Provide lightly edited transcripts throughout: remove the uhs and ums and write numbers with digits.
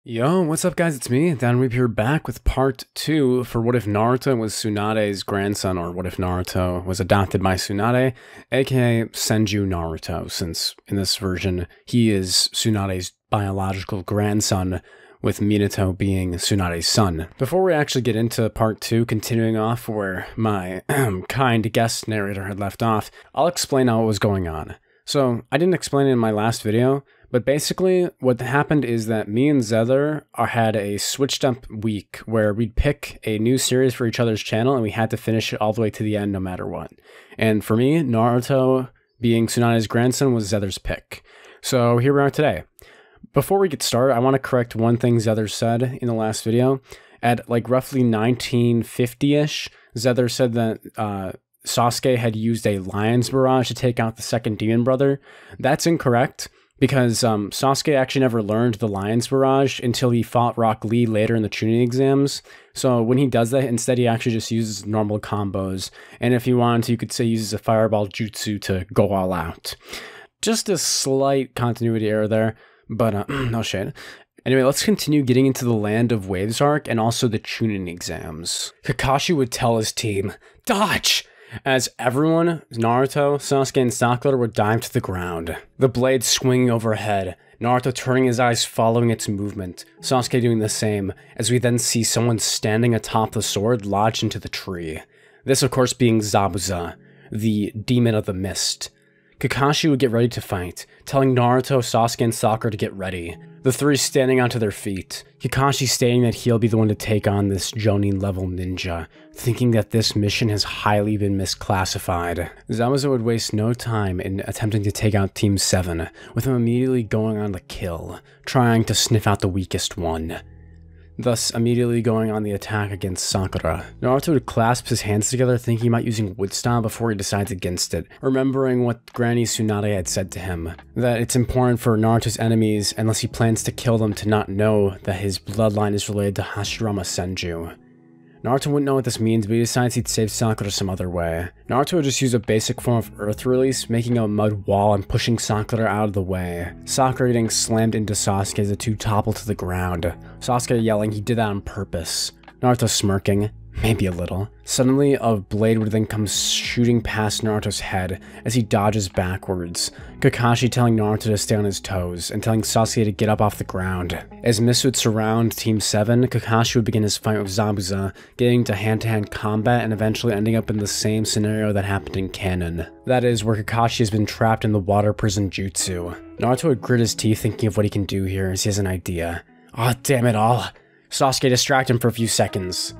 Yo, what's up guys, it's me, Downreap here, back with part 2 for What If Naruto was Tsunade's grandson, or what if Naruto was adopted by Tsunade, aka Senju Naruto, since in this version he is Tsunade's biological grandson, with Minato being Tsunade's son. Before we actually get into part 2, continuing off where my kind guest narrator had left off, I'll explain how it was going on. So, I didn't explain it in my last video, but basically, what happened is that me and Zether had a switched up week where we'd pick a new series for each other's channel and we had to finish it all the way to the end no matter what. And for me, Naruto being Tsunade's grandson was Zether's pick. So here we are today. Before we get started, I want to correct one thing Zether said in the last video. At like roughly 1950-ish, Zether said that Sasuke had used a lion's barrage to take out the second demon brother. That's incorrect, because Sasuke actually never learned the Lion's Barrage until he fought Rock Lee later in the Chunin exams. So when he does that, instead he actually just uses normal combos. And if you wanted to, you could say he uses a Fireball Jutsu to go all out. Just a slight continuity error there, but no shade. Anyway, let's continue getting into the Land of Waves arc and also the Chunin exams. Kakashi would tell his team, "Dodge!" as everyone, Naruto, Sasuke, and Sakura would dive to the ground. The blade swinging overhead, Naruto turning his eyes following its movement, Sasuke doing the same, as we then see someone standing atop the sword lodged into the tree. This of course being Zabuza, the demon of the mist. Kakashi would get ready to fight, telling Naruto, Sasuke, and Sakura to get ready. The three standing onto their feet, Kakashi stating that he'll be the one to take on this Jonin-level ninja, thinking that this mission has highly been misclassified. Zabuza would waste no time in attempting to take out Team 7, with him immediately going on the kill, trying to sniff out the weakest one. Thus, immediately going on the attack against Sakura. Naruto would clasp his hands together thinking about using Woodstyle before he decides against it, remembering what Granny Tsunade had said to him, that it's important for Naruto's enemies, unless he plans to kill them, to not know that his bloodline is related to Hashirama Senju. Naruto wouldn't know what this means, but he decides he'd save Sakura some other way. Naruto would just use a basic form of earth release, making a mud wall and pushing Sakura out of the way. Sakura getting slammed into Sasuke as the two topple to the ground. Sasuke yelling he did that on purpose. Naruto smirking, maybe a little. Suddenly, a blade would then come shooting past Naruto's head as he dodges backwards. Kakashi telling Naruto to stay on his toes, and telling Sasuke to get up off the ground. As mists would surround Team 7, Kakashi would begin his fight with Zabuza, getting to hand-to-hand combat and eventually ending up in the same scenario that happened in canon. That is, where Kakashi has been trapped in the water prison jutsu. Naruto would grit his teeth thinking of what he can do here as he has an idea. Aw, damn it all. Sasuke distract him for a few seconds.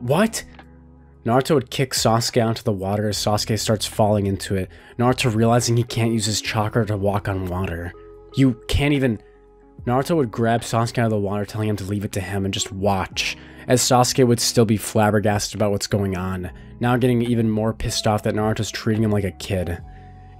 What? Naruto would kick Sasuke onto the water as Sasuke starts falling into it, Naruto realizing he can't use his chakra to walk on water. You can't even... Naruto would grab Sasuke out of the water, telling him to leave it to him and just watch, as Sasuke would still be flabbergasted about what's going on, now getting even more pissed off that Naruto's treating him like a kid.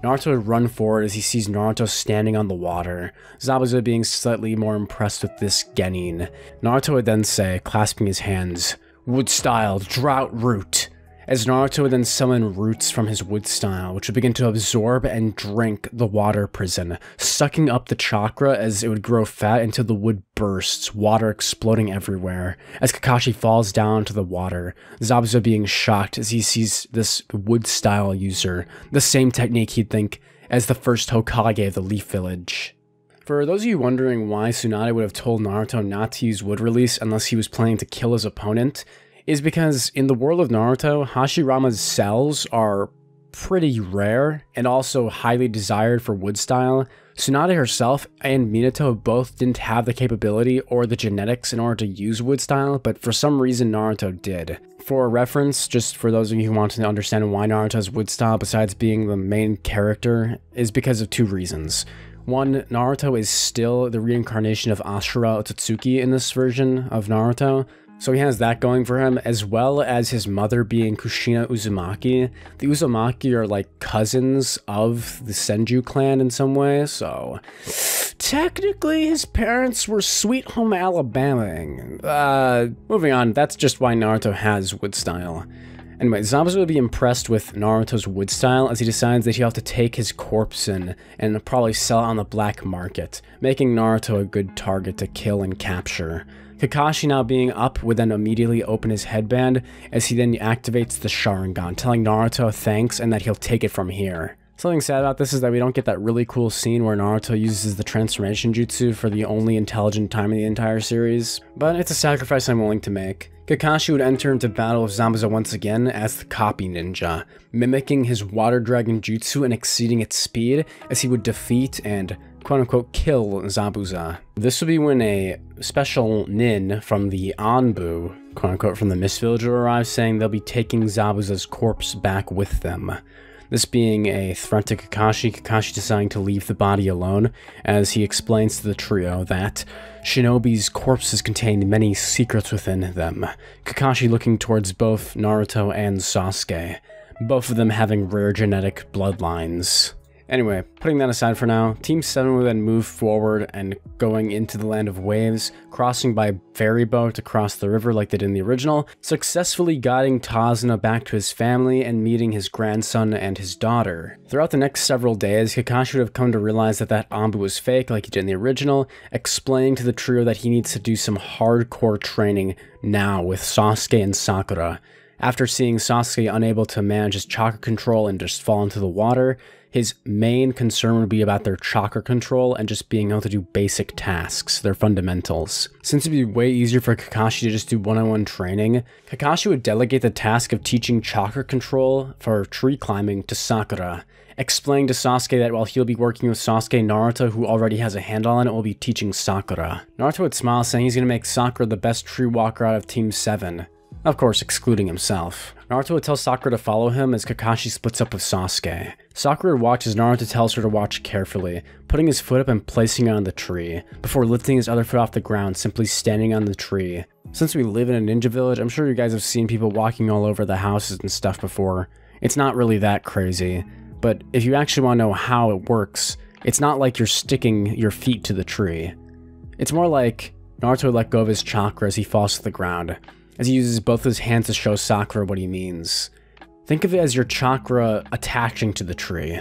Naruto would run forward as he sees Naruto standing on the water, Zabuza being slightly more impressed with this genin. Naruto would then say, clasping his hands, "Woodstyle, Drought Root," as Naruto would then summon roots from his Woodstyle, which would begin to absorb and drink the water prison, sucking up the chakra as it would grow fat until the wood bursts, water exploding everywhere. As Kakashi falls down to the water, Zabuza being shocked as he sees this Woodstyle user, the same technique he'd think as the first Hokage of the Leaf Village. For those of you wondering why Tsunade would have told Naruto not to use wood release unless he was planning to kill his opponent, is because in the world of Naruto, Hashirama's cells are pretty rare and also highly desired for Woodstyle. Tsunade herself and Minato both didn't have the capability or the genetics in order to use Woodstyle, but for some reason Naruto did. For reference, just for those of you who want to understand why Naruto has Woodstyle besides being the main character, is because of two reasons. One, Naruto is still the reincarnation of Ashura Otsutsuki in this version of Naruto, so he has that going for him, as well as his mother being Kushina Uzumaki. The Uzumaki are like cousins of the Senju clan in some way, so technically his parents were Sweet Home Alabama-ing. Moving on, that's just why Naruto has Woodstyle. Anyway, Zabuza would be impressed with Naruto's Woodstyle as he decides that he'll have to take his corpse in and probably sell it on the black market, making Naruto a good target to kill and capture. Kakashi, now being up, would then immediately open his headband as he then activates the Sharingan, telling Naruto thanks and that he'll take it from here. Something sad about this is that we don't get that really cool scene where Naruto uses the transformation jutsu for the only intelligent time in the entire series, but it's a sacrifice I'm willing to make. Kakashi would enter into battle with Zabuza once again as the copy ninja, mimicking his water dragon jutsu and exceeding its speed as he would defeat and quote-unquote kill Zabuza. This would be when a special nin from the Anbu, quote-unquote from the Mist Village, will arrive, saying they'll be taking Zabuza's corpse back with them. This being a threat to Kakashi deciding to leave the body alone, as he explains to the trio that shinobi's corpses contain many secrets within them, Kakashi looking towards both Naruto and Sasuke, both of them having rare genetic bloodlines. Anyway, putting that aside for now, Team 7 will then move forward and going into the Land of Waves, crossing by ferry boat across the river like they did in the original, successfully guiding Tazuna back to his family and meeting his grandson and his daughter. Throughout the next several days, Kakashi would have come to realize that Anbu was fake like he did in the original, explaining to the trio that he needs to do some hardcore training now with Sasuke and Sakura. After seeing Sasuke unable to manage his chakra control and just fall into the water, his main concern would be about their chakra control and just being able to do basic tasks, their fundamentals. Since it'd be way easier for Kakashi to just do one-on-one training, Kakashi would delegate the task of teaching chakra control for tree climbing to Sakura, explaining to Sasuke that while he'll be working with Sasuke, Naruto, who already has a handle on it, will be teaching Sakura. Naruto would smile, saying he's going to make Sakura the best tree walker out of Team 7. Of course, excluding himself. Naruto would tell Sakura to follow him as Kakashi splits up with Sasuke. Sakura would watch as Naruto tells her to watch carefully, putting his foot up and placing it on the tree, before lifting his other foot off the ground, simply standing on the tree. Since we live in a ninja village, I'm sure you guys have seen people walking all over the houses and stuff before. It's not really that crazy, but if you actually want to know how it works, it's not like you're sticking your feet to the tree. It's more like Naruto would let go of his chakra as he falls to the ground, as he uses both his hands to show Sakura what he means. Think of it as your chakra attaching to the tree.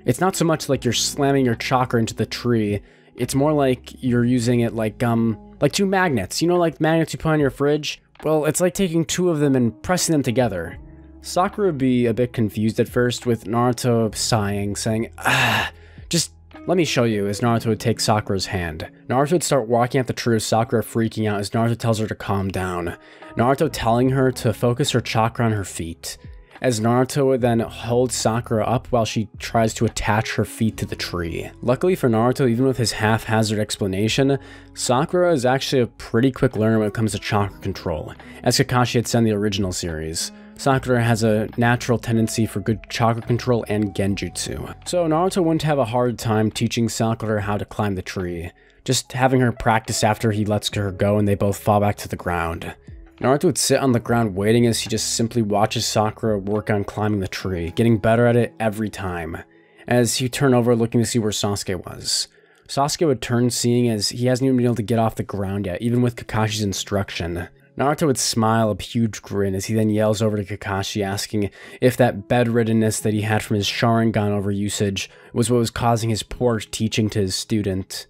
It's not so much like you're slamming your chakra into the tree, it's more like you're using it like two magnets. You know, like magnets you put on your fridge? Well, it's like taking two of them and pressing them together. Sakura would be a bit confused at first, with Naruto sighing, saying, just let me show you, as Naruto would take Sakura's hand. Naruto would start walking at the tree with Sakura freaking out as Naruto tells her to calm down. Naruto telling her to focus her chakra on her feet, as Naruto would then hold Sakura up while she tries to attach her feet to the tree. Luckily for Naruto, even with his haphazard explanation, Sakura is actually a pretty quick learner when it comes to chakra control, as Kakashi had said in the original series. Sakura has a natural tendency for good chakra control and genjutsu. So Naruto wouldn't have a hard time teaching Sakura how to climb the tree, just having her practice after he lets her go and they both fall back to the ground. Naruto would sit on the ground waiting as he just simply watches Sakura work on climbing the tree, getting better at it every time, as he turned over looking to see where Sasuke was. Sasuke would turn, seeing as he hasn't even been able to get off the ground yet, even with Kakashi's instruction. Naruto would smile a huge grin as he then yells over to Kakashi, asking if that bedriddenness that he had from his Sharingan overusage was what was causing his poor teaching to his student.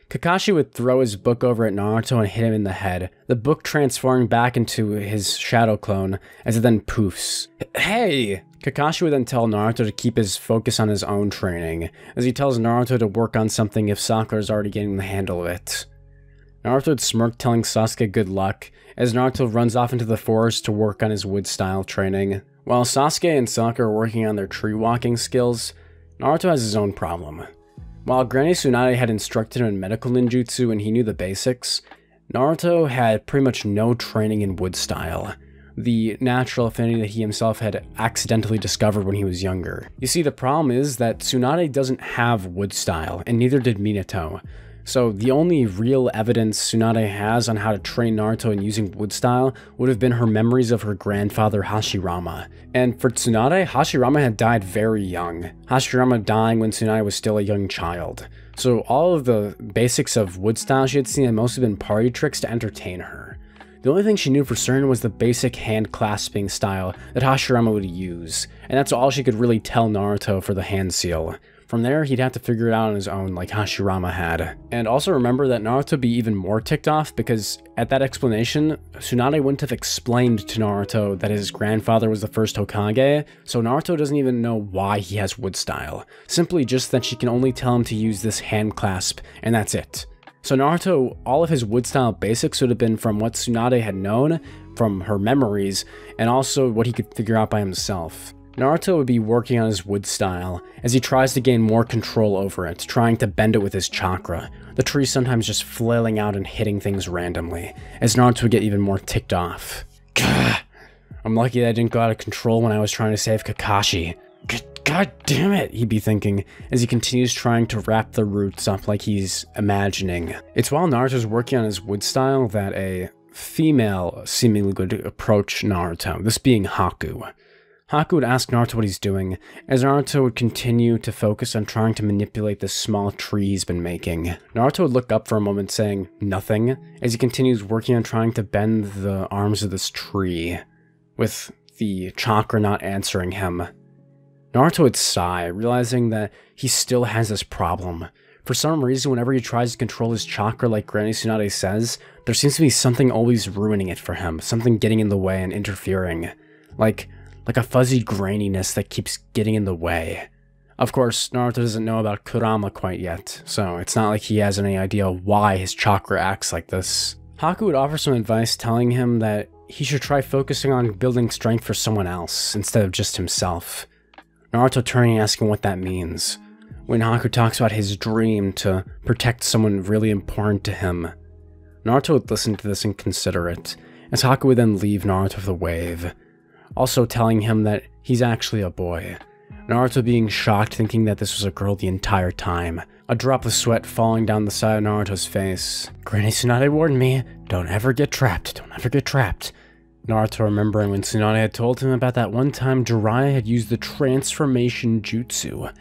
Kakashi would throw his book over at Naruto and hit him in the head, the book transforming back into his shadow clone as it then poofs. Hey! Kakashi would then tell Naruto to keep his focus on his own training, as he tells Naruto to work on something if Sakura is already getting the handle of it. Naruto would smirk, telling Sasuke good luck, as Naruto runs off into the forest to work on his Woodstyle training. While Sasuke and Sakura are working on their tree walking skills, Naruto has his own problem. While Granny Tsunade had instructed him in medical ninjutsu and he knew the basics, Naruto had pretty much no training in Woodstyle, the natural affinity that he himself had accidentally discovered when he was younger. You see, the problem is that Tsunade doesn't have Woodstyle, and neither did Minato. So the only real evidence Tsunade has on how to train Naruto in using Woodstyle would have been her memories of her grandfather Hashirama. And for Tsunade, Hashirama had died very young, Hashirama dying when Tsunade was still a young child. So all of the basics of Woodstyle she had seen had mostly been party tricks to entertain her. The only thing she knew for certain was the basic hand clasping style that Hashirama would use, and that's all she could really tell Naruto for the hand seal. From there, he'd have to figure it out on his own like Hashirama had. And also remember that Naruto would be even more ticked off because at that explanation, Tsunade wouldn't have explained to Naruto that his grandfather was the first Hokage, so Naruto doesn't even know why he has Woodstyle. Simply just that she can only tell him to use this hand clasp, and that's it. So Naruto, all of his Woodstyle basics would have been from what Tsunade had known, from her memories, and also what he could figure out by himself. Naruto would be working on his Woodstyle as he tries to gain more control over it, trying to bend it with his chakra, the tree sometimes just flailing out and hitting things randomly, as Naruto would get even more ticked off. Gah! I'm lucky that I didn't go out of control when I was trying to save Kakashi. God damn it, he'd be thinking, as he continues trying to wrap the roots up like he's imagining. It's while Naruto's working on his Woodstyle that a female seemingly would approach Naruto, this being Haku. Haku would ask Naruto what he's doing, as Naruto would continue to focus on trying to manipulate this small tree he's been making. Naruto would look up for a moment saying nothing, as he continues working on trying to bend the arms of this tree, with the chakra not answering him. Naruto would sigh, realizing that he still has this problem. For some reason, whenever he tries to control his chakra like Granny Tsunade says, there seems to be something always ruining it for him, something getting in the way and interfering. Like a fuzzy graininess that keeps getting in the way. Of course, Naruto doesn't know about Kurama quite yet, so it's not like he has any idea why his chakra acts like this. Haku would offer some advice telling him that he should try focusing on building strength for someone else, instead of just himself. Naruto turning and asking what that means, when Haku talks about his dream to protect someone really important to him. Naruto would listen to this and consider it, as Haku would then leave Naruto with a wave, also telling him that he's actually a boy. Naruto being shocked, thinking that this was a girl the entire time, a drop of sweat falling down the side of Naruto's face. Granny Tsunade warned me, don't ever get trapped, don't ever get trapped. Naruto remembering when Tsunade had told him about that one time Jiraiya had used the transformation jutsu,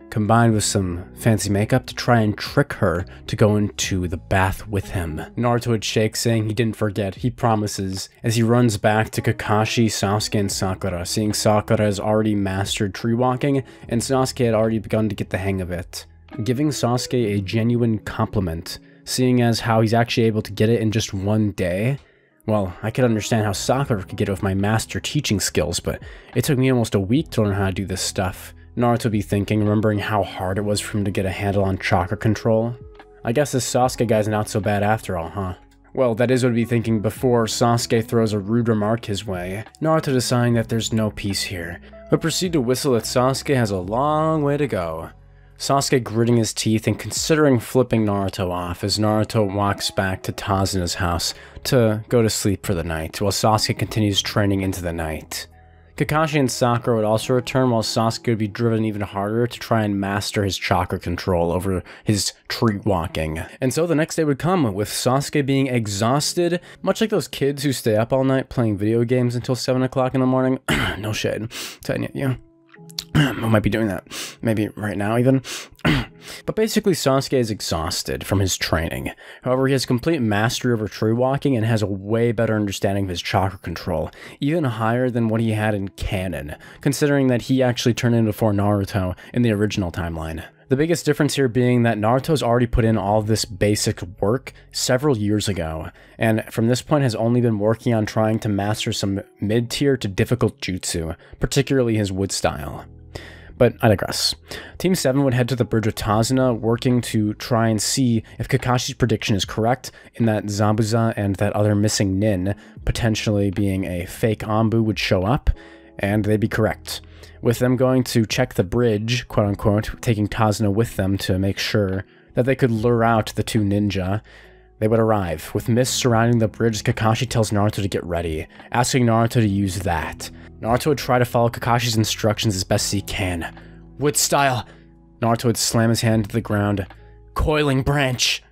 combined with some fancy makeup to try and trick her to go into the bath with him. Naruto would shake, saying he didn't forget, he promises, as he runs back to Kakashi, Sasuke, and Sakura, seeing Sakura has already mastered tree walking, and Sasuke had already begun to get the hang of it. Giving Sasuke a genuine compliment, seeing as how he's actually able to get it in just one day. Well, I could understand how Sakura could get it with my master teaching skills, but it took me almost a week to learn how to do this stuff. Naruto would be thinking, remembering how hard it was for him to get a handle on Chakra Control. I guess this Sasuke guy's not so bad after all, huh? Well, that is what he'd be thinking before Sasuke throws a rude remark his way, Naruto deciding that there's no peace here, but proceed to whistle that Sasuke has a long way to go. Sasuke gritting his teeth and considering flipping Naruto off as Naruto walks back to Tazuna's house to go to sleep for the night, while Sasuke continues training into the night. Kakashi and Sakura would also return, while Sasuke would be driven even harder to try and master his chakra control over his tree walking. And so the next day would come, with Sasuke being exhausted, much like those kids who stay up all night playing video games until 7 o'clock in the morning. No shade. Telling you. I might be doing that. Maybe right now even. But basically Sasuke is exhausted from his training. However, he has complete mastery over tree walking and has a way better understanding of his chakra control, even higher than what he had in canon, considering that he actually turned in before Naruto in the original timeline. The biggest difference here being that Naruto's already put in all this basic work several years ago, and from this point has only been working on trying to master some mid-tier to difficult jutsu, particularly his Woodstyle. But I digress. Team 7 would head to the bridge of Tazuna, working to try and see if Kakashi's prediction is correct, in that Zabuza and that other missing nin, potentially being a fake Anbu, would show up, and they'd be correct. With them going to check the bridge, quote-unquote, taking Tazuna with them to make sure that they could lure out the two ninja, they would arrive. With mist surrounding the bridge, Kakashi tells Naruto to get ready, asking Naruto to use that. Naruto would try to follow Kakashi's instructions as best as he can. Woodstyle! Naruto would slam his hand to the ground. Coiling branch!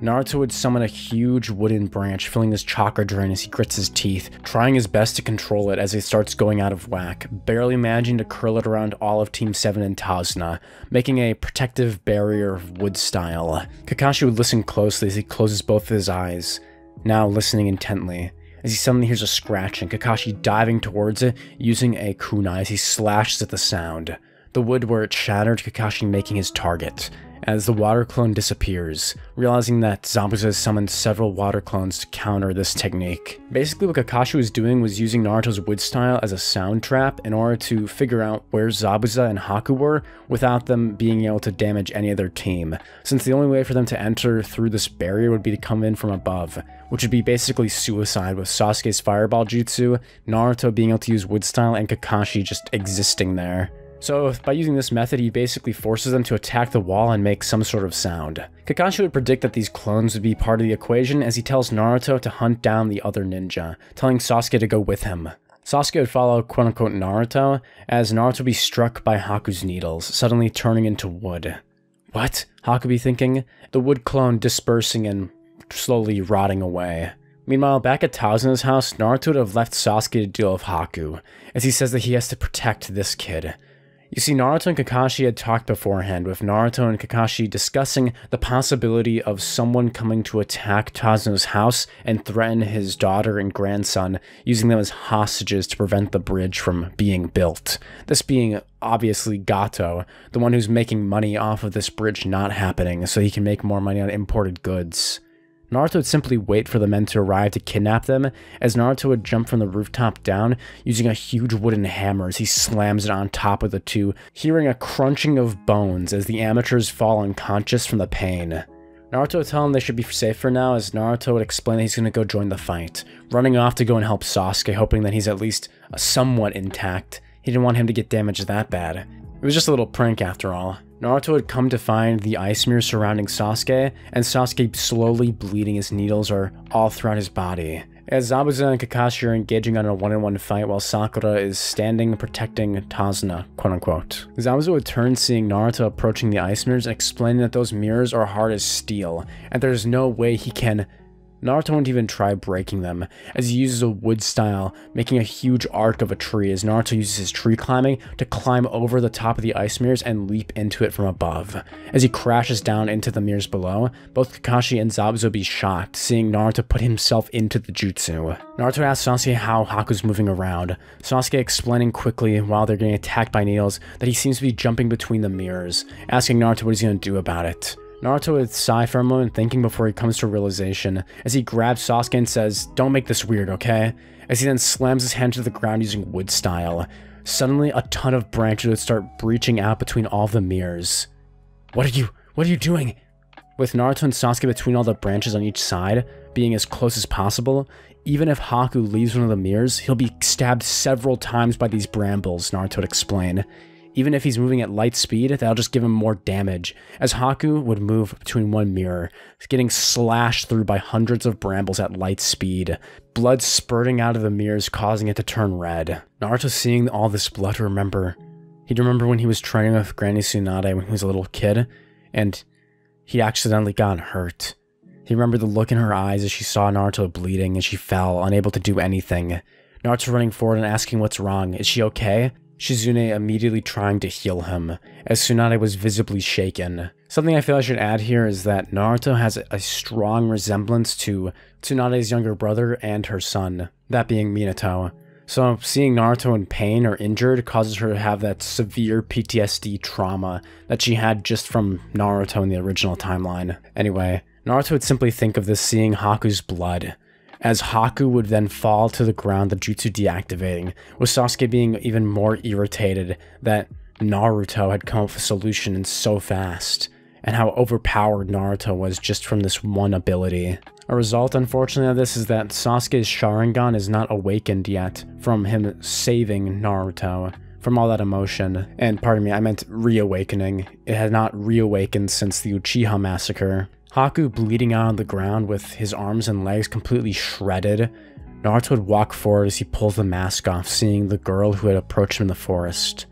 Naruto would summon a huge wooden branch, filling his chakra drain as he grits his teeth, trying his best to control it as it starts going out of whack, barely managing to curl it around all of Team 7 and Tazuna, making a protective barrier of Woodstyle. Kakashi would listen closely as he closes both of his eyes, now listening intently. as he suddenly hears a scratching, Kakashi diving towards it using a kunai as he slashes at the sound. The wood where it shattered, Kakashi making his target. As the water clone disappears, realizing that Zabuza has summoned several water clones to counter this technique. Basically what Kakashi was doing was using Naruto's Woodstyle as a sound trap in order to figure out where Zabuza and Haku were without them being able to damage any of their team, since the only way for them to enter through this barrier would be to come in from above, which would be basically suicide with Sasuke's fireball jutsu, Naruto being able to use Woodstyle, and Kakashi just existing there. So by using this method, he basically forces them to attack the wall and make some sort of sound. Kakashi would predict that these clones would be part of the equation as he tells Naruto to hunt down the other ninja, telling Sasuke to go with him. Sasuke would follow quote-unquote Naruto, as Naruto would be struck by Haku's needles, suddenly turning into wood. What? Haku be thinking? The wood clone dispersing and slowly rotting away. Meanwhile, back at Tazuna's house, Naruto would have left Sasuke to deal with Haku, as he says that he has to protect this kid. You see, Naruto and Kakashi had talked beforehand, with Naruto and Kakashi discussing the possibility of someone coming to attack Tazuna's house and threaten his daughter and grandson, using them as hostages to prevent the bridge from being built. This being, obviously, Gato, the one who's making money off of this bridge not happening, so he can make more money on imported goods. Naruto would simply wait for the men to arrive to kidnap them, as Naruto would jump from the rooftop down using a huge wooden hammer as he slams it on top of the two, hearing a crunching of bones as the amateurs fall unconscious from the pain. Naruto would tell them they should be safe for now, as Naruto would explain that he's going to go join the fight, running off to go and help Sasuke, hoping that he's at least somewhat intact. He didn't want him to get damaged that bad. It was just a little prank after all. Naruto had come to find the ice mirror surrounding Sasuke, and Sasuke slowly bleeding as needles are all throughout his body. As Zabuza and Kakashi are engaging on a one-on-one fight while Sakura is standing protecting Tazuna, quote-unquote. Zabuza would turn seeing Naruto approaching the ice mirrors and explaining that those mirrors are hard as steel, and there's no way he can... Naruto won't even try breaking them, as he uses a Woodstyle, making a huge arc of a tree as Naruto uses his tree climbing to climb over the top of the ice mirrors and leap into it from above. As he crashes down into the mirrors below, both Kakashi and Zabuza will be shocked, seeing Naruto put himself into the jutsu. Naruto asks Sasuke how Haku's moving around, Sasuke explaining quickly while they're getting attacked by needles that he seems to be jumping between the mirrors, asking Naruto what he's going to do about it. Naruto would sigh for a moment, thinking before he comes to a realization, as he grabs Sasuke and says, "Don't make this weird, okay?" As he then slams his hand to the ground using Woodstyle. Suddenly, a ton of branches would start breaching out between all the mirrors. What are you doing? With Naruto and Sasuke between all the branches on each side, being as close as possible, even if Haku leaves one of the mirrors, he'll be stabbed several times by these brambles, Naruto would explain. Even if he's moving at light speed, that'll just give him more damage, as Haku would move between one mirror, getting slashed through by hundreds of brambles at light speed, blood spurting out of the mirrors causing it to turn red. Naruto seeing all this blood he'd remember when he was training with Granny Tsunade when he was a little kid, and he accidentally got hurt. He remembered the look in her eyes as she saw Naruto bleeding and she fell, unable to do anything. Naruto running forward and asking what's wrong, is she okay? Shizune immediately trying to heal him, as Tsunade was visibly shaken. Something I feel I should add here is that Naruto has a strong resemblance to Tsunade's younger brother and her son, that being Minato. So seeing Naruto in pain or injured causes her to have that severe PTSD trauma that she had just from Naruto in the original timeline. Anyway, Naruto would simply think of this seeing Haku's blood, as Haku would then fall to the ground, the jutsu deactivating, with Sasuke being even more irritated that Naruto had come up with a solution so fast, and how overpowered Naruto was just from this one ability. A result, unfortunately, of this is that Sasuke's Sharingan is not awakened yet from him saving Naruto from all that emotion. And pardon me, I meant reawakening. It had not reawakened since the Uchiha massacre. Haku bleeding out on the ground with his arms and legs completely shredded. Naruto would walk forward as he pulls the mask off, seeing the girl who had approached him in the forest.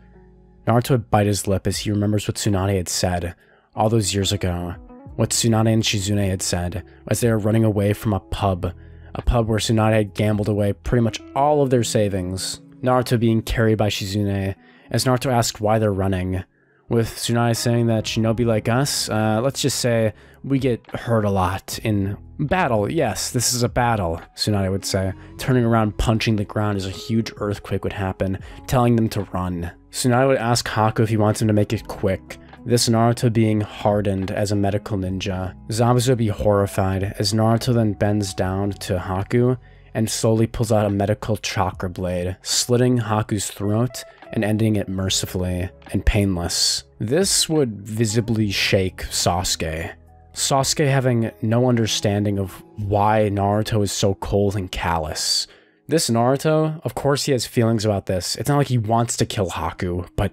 Naruto would bite his lip as he remembers what Tsunade had said all those years ago. What Tsunade and Shizune had said as they were running away from a pub where Tsunade had gambled away pretty much all of their savings. Naruto being carried by Shizune, as Naruto asked why they're running. with Tsunade saying that shinobi like us, let's just say we get hurt a lot in battle. Yes, this is a battle, Tsunade would say, turning around, punching the ground as a huge earthquake would happen, telling them to run. Tsunade would ask Haku if he wants him to make it quick, this Naruto being hardened as a medical ninja. Zabuza would be horrified as Naruto then bends down to Haku and slowly pulls out a medical chakra blade, slitting Haku's throat and ending it mercifully and painless. This would visibly shake Sasuke. Sasuke having no understanding of why Naruto is so cold and callous. This Naruto, of course he has feelings about this. It's not like he wants to kill Haku, but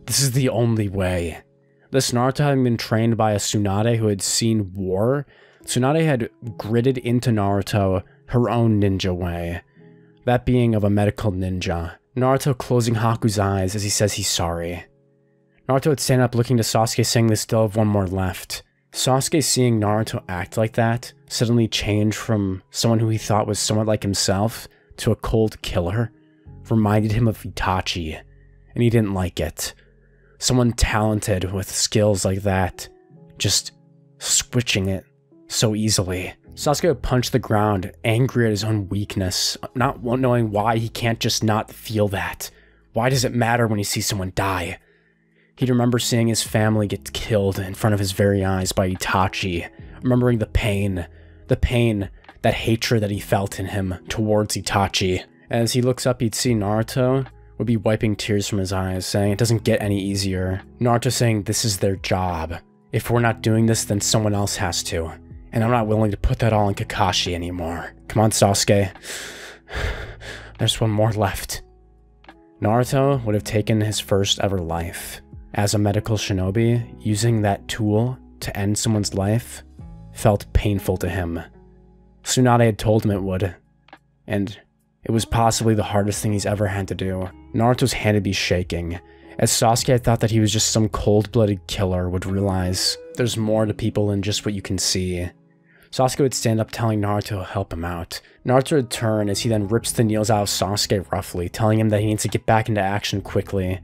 this is the only way. This Naruto having been trained by a Tsunade who had seen war, Tsunade had gritted into Naruto her own ninja way, that being of a medical ninja. Naruto closing Haku's eyes as he says he's sorry. Naruto would stand up looking to Sasuke saying they still have one more left. Sasuke seeing Naruto act like that, suddenly change from someone who he thought was somewhat like himself to a cold killer, reminded him of Itachi, and he didn't like it. Someone talented with skills like that, just switching it so easily. Sasuke would punch the ground, angry at his own weakness, not knowing why he can't just not feel that. Why does it matter when he sees someone die? He'd remember seeing his family get killed in front of his very eyes by Itachi, remembering the pain, that hatred that he felt in him towards Itachi. As he looks up, he'd see Naruto would be wiping tears from his eyes, saying it doesn't get any easier. Naruto saying this is their job. If we're not doing this, then someone else has to. And I'm not willing to put that all on Kakashi anymore. Come on, Sasuke. There's one more left. Naruto would have taken his first ever life. As a medical shinobi, using that tool to end someone's life felt painful to him. Tsunade had told him it would, and it was possibly the hardest thing he's ever had to do. Naruto's hand would be shaking, as Sasuke had thought that he was just some cold-blooded killer would realize there's more to people than just what you can see. Sasuke would stand up telling Naruto to help him out. Naruto would turn as he then rips the needles out of Sasuke roughly, telling him that he needs to get back into action quickly.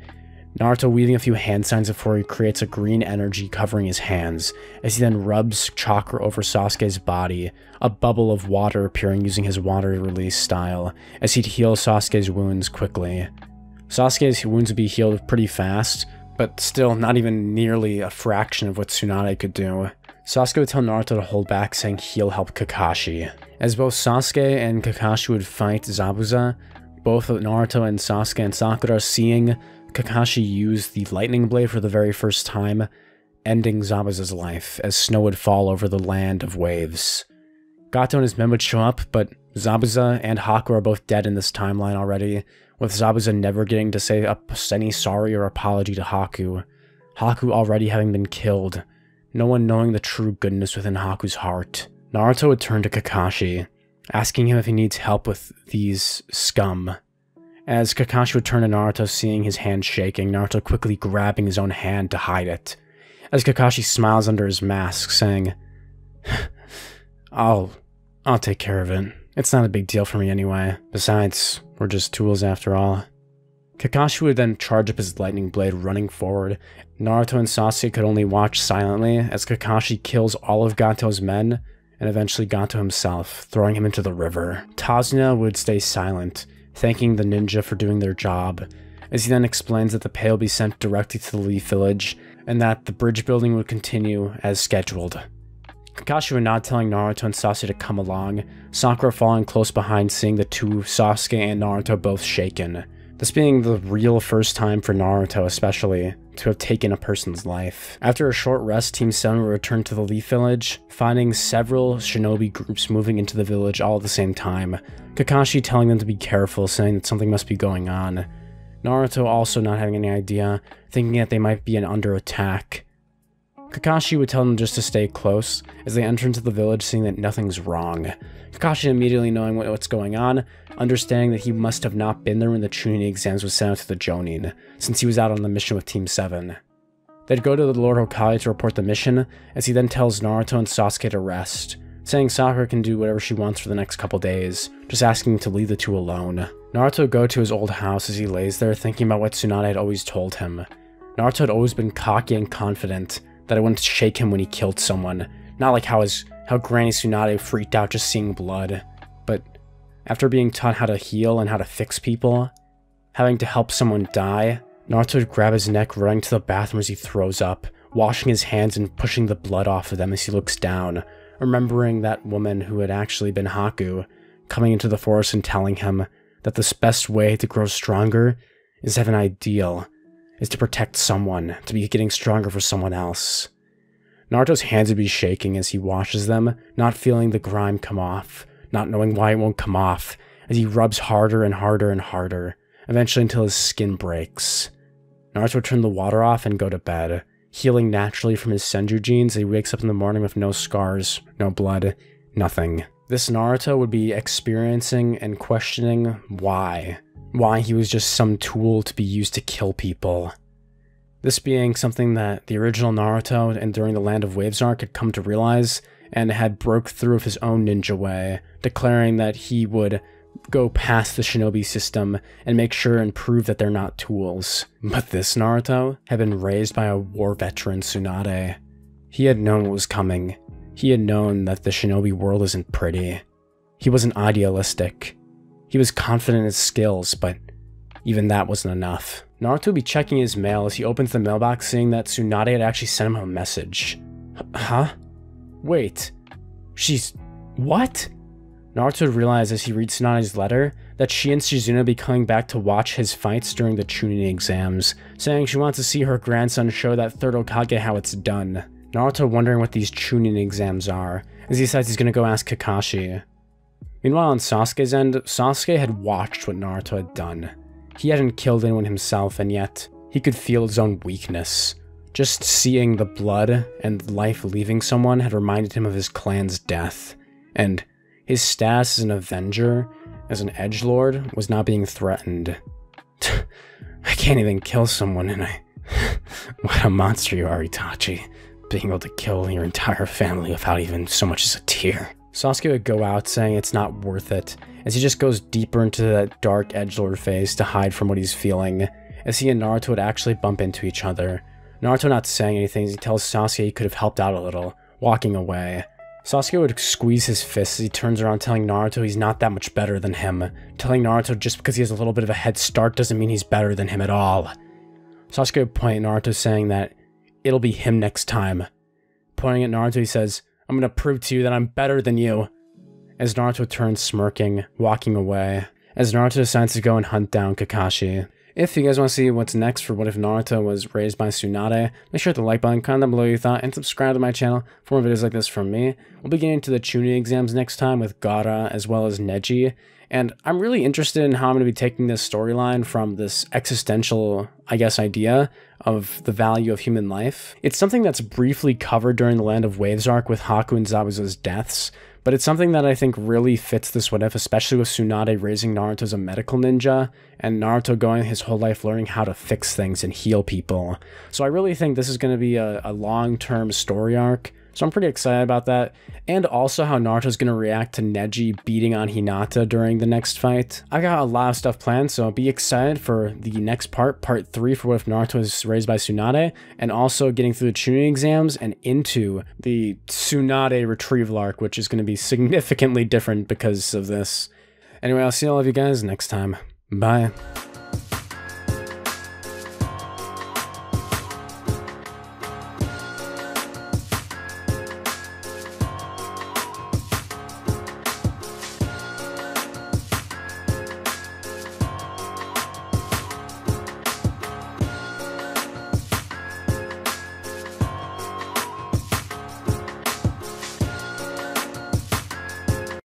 Naruto weaving a few hand signs before he creates a green energy covering his hands, as he then rubs chakra over Sasuke's body, a bubble of water appearing using his water release style, as he'd heal Sasuke's wounds quickly. Sasuke's wounds would be healed pretty fast, but still not even nearly a fraction of what Tsunade could do. Sasuke would tell Naruto to hold back, saying he'll help Kakashi. As both Sasuke and Kakashi would fight Zabuza, both Naruto and Sasuke and Sakura seeing Kakashi use the lightning blade for the very first time, ending Zabuza's life, as snow would fall over the land of waves. Gato and his men would show up, but Zabuza and Haku are both dead in this timeline already, with Zabuza never getting to say any sorry or apology to Haku. Haku already having been killed, no one knowing the true goodness within Haku's heart. Naruto would turn to Kakashi, asking him if he needs help with these scum. As Kakashi would turn to Naruto, seeing his hand shaking, Naruto quickly grabbing his own hand to hide it. As Kakashi smiles under his mask, saying, I'll take care of it. It's not a big deal for me anyway. Besides, we're just tools after all. Kakashi would then charge up his lightning blade, running forward. Naruto and Sasuke could only watch silently as Kakashi kills all of Gato's men, and eventually Gato himself, throwing him into the river. Tazuna would stay silent, thanking the ninja for doing their job, as he then explains that the pay will be sent directly to the Leaf Village, and that the bridge building would continue as scheduled. Kakashi would nod, telling Naruto and Sasuke to come along, Sakura following close behind, seeing the two, Sasuke and Naruto, both shaken. This being the real first time for Naruto especially, to have taken a person's life. After a short rest, Team 7 would return to the Leaf Village, finding several shinobi groups moving into the village all at the same time, Kakashi telling them to be careful, saying that something must be going on. Naruto also not having any idea, thinking that they might be under attack. Kakashi would tell them just to stay close, as they enter into the village seeing that nothing's wrong. Kakashi immediately knowing what's going on, understanding that he must have not been there when the Chunin exams was sent out to the Jonin, since he was out on the mission with Team 7. They'd go to the Lord Hokage to report the mission, as he then tells Naruto and Sasuke to rest, saying Sakura can do whatever she wants for the next couple days, just asking to leave the two alone. Naruto would go to his old house as he lays there thinking about what Tsunade had always told him, Naruto had always been cocky and confident that it wouldn't shake him when he killed someone, not like how Granny Tsunade freaked out just seeing blood, but after being taught how to heal and how to fix people, having to help someone die, Naruto would grab his neck, running to the bathroom as he throws up, washing his hands and pushing the blood off of them as he looks down, remembering that woman who had actually been Haku, coming into the forest and telling him that the best way to grow stronger is to have an ideal, is to protect someone, to be getting stronger for someone else. Naruto's hands would be shaking as he washes them, not feeling the grime come off, not knowing why it won't come off, as he rubs harder and harder and harder, eventually until his skin breaks. Naruto would turn the water off and go to bed, healing naturally from his Senju genes as he wakes up in the morning with no scars, no blood, nothing. This Naruto would be experiencing and questioning why he was just some tool to be used to kill people. This being something that the original Naruto and during the Land of Waves arc had come to realize and had broke through with his own ninja way, declaring that he would go past the shinobi system and make sure and prove that they're not tools. But this Naruto had been raised by a war veteran, Tsunade. He had known what was coming. He had known that the shinobi world isn't pretty. He wasn't idealistic. He was confident in his skills, but even that wasn't enough. Naruto would be checking his mail as he opens the mailbox, seeing that Tsunade had actually sent him a message. Huh? Wait. She's... what? Naruto would realize as he reads Tsunade's letter that she and Shizuna be coming back to watch his fights during the Chunin exams, saying she wants to see her grandson show that third Hokage how it's done. Naruto wondering what these Chunin exams are, as he decides he's gonna go ask Kakashi. Meanwhile on Sasuke's end, Sasuke had watched what Naruto had done. He hadn't killed anyone himself, and yet he could feel his own weakness. Just seeing the blood and life leaving someone had reminded him of his clan's death, and his status as an avenger, as an edgelord, was not being threatened. I can't even kill someone, and what a monster you are, Itachi. Being able to kill your entire family without even so much as a tear. Sasuke would go out saying it's not worth it, as he just goes deeper into that dark edgelord phase to hide from what he's feeling, as he and Naruto would actually bump into each other. Naruto not saying anything as he tells Sasuke he could have helped out a little, walking away. Sasuke would squeeze his fists as he turns around telling Naruto he's not that much better than him, telling Naruto just because he has a little bit of a head start doesn't mean he's better than him at all. Sasuke would point at Naruto saying that it'll be him next time. Pointing at Naruto, he says, I'm gonna prove to you that I'm better than you. As Naruto turns smirking, walking away, as Naruto decides to go and hunt down Kakashi. If you guys want to see what's next for What If Naruto Was Raised by Tsunade, make sure to hit the like button, comment down below your thought, and subscribe to my channel for more videos like this from me. We'll be getting into the Chunin exams next time with Gaara as well as Neji, and I'm really interested in how I'm going to be taking this storyline from this existential, I guess, idea of the value of human life. It's something that's briefly covered during the Land of Waves arc with Haku and Zabuza's deaths, but it's something that I think really fits this what if, especially with Tsunade raising Naruto as a medical ninja, and Naruto going his whole life learning how to fix things and heal people. So I really think this is going to be a long-term story arc, so I'm pretty excited about that. And also how Naruto's going to react to Neji beating on Hinata during the next fight. I got a lot of stuff planned, so be excited for the next part, part 3 for What If Naruto Was Raised by Tsunade, and also getting through the Chunin exams and into the Tsunade retrieval arc, which is going to be significantly different because of this. Anyway, I'll see all of you guys next time. Bye.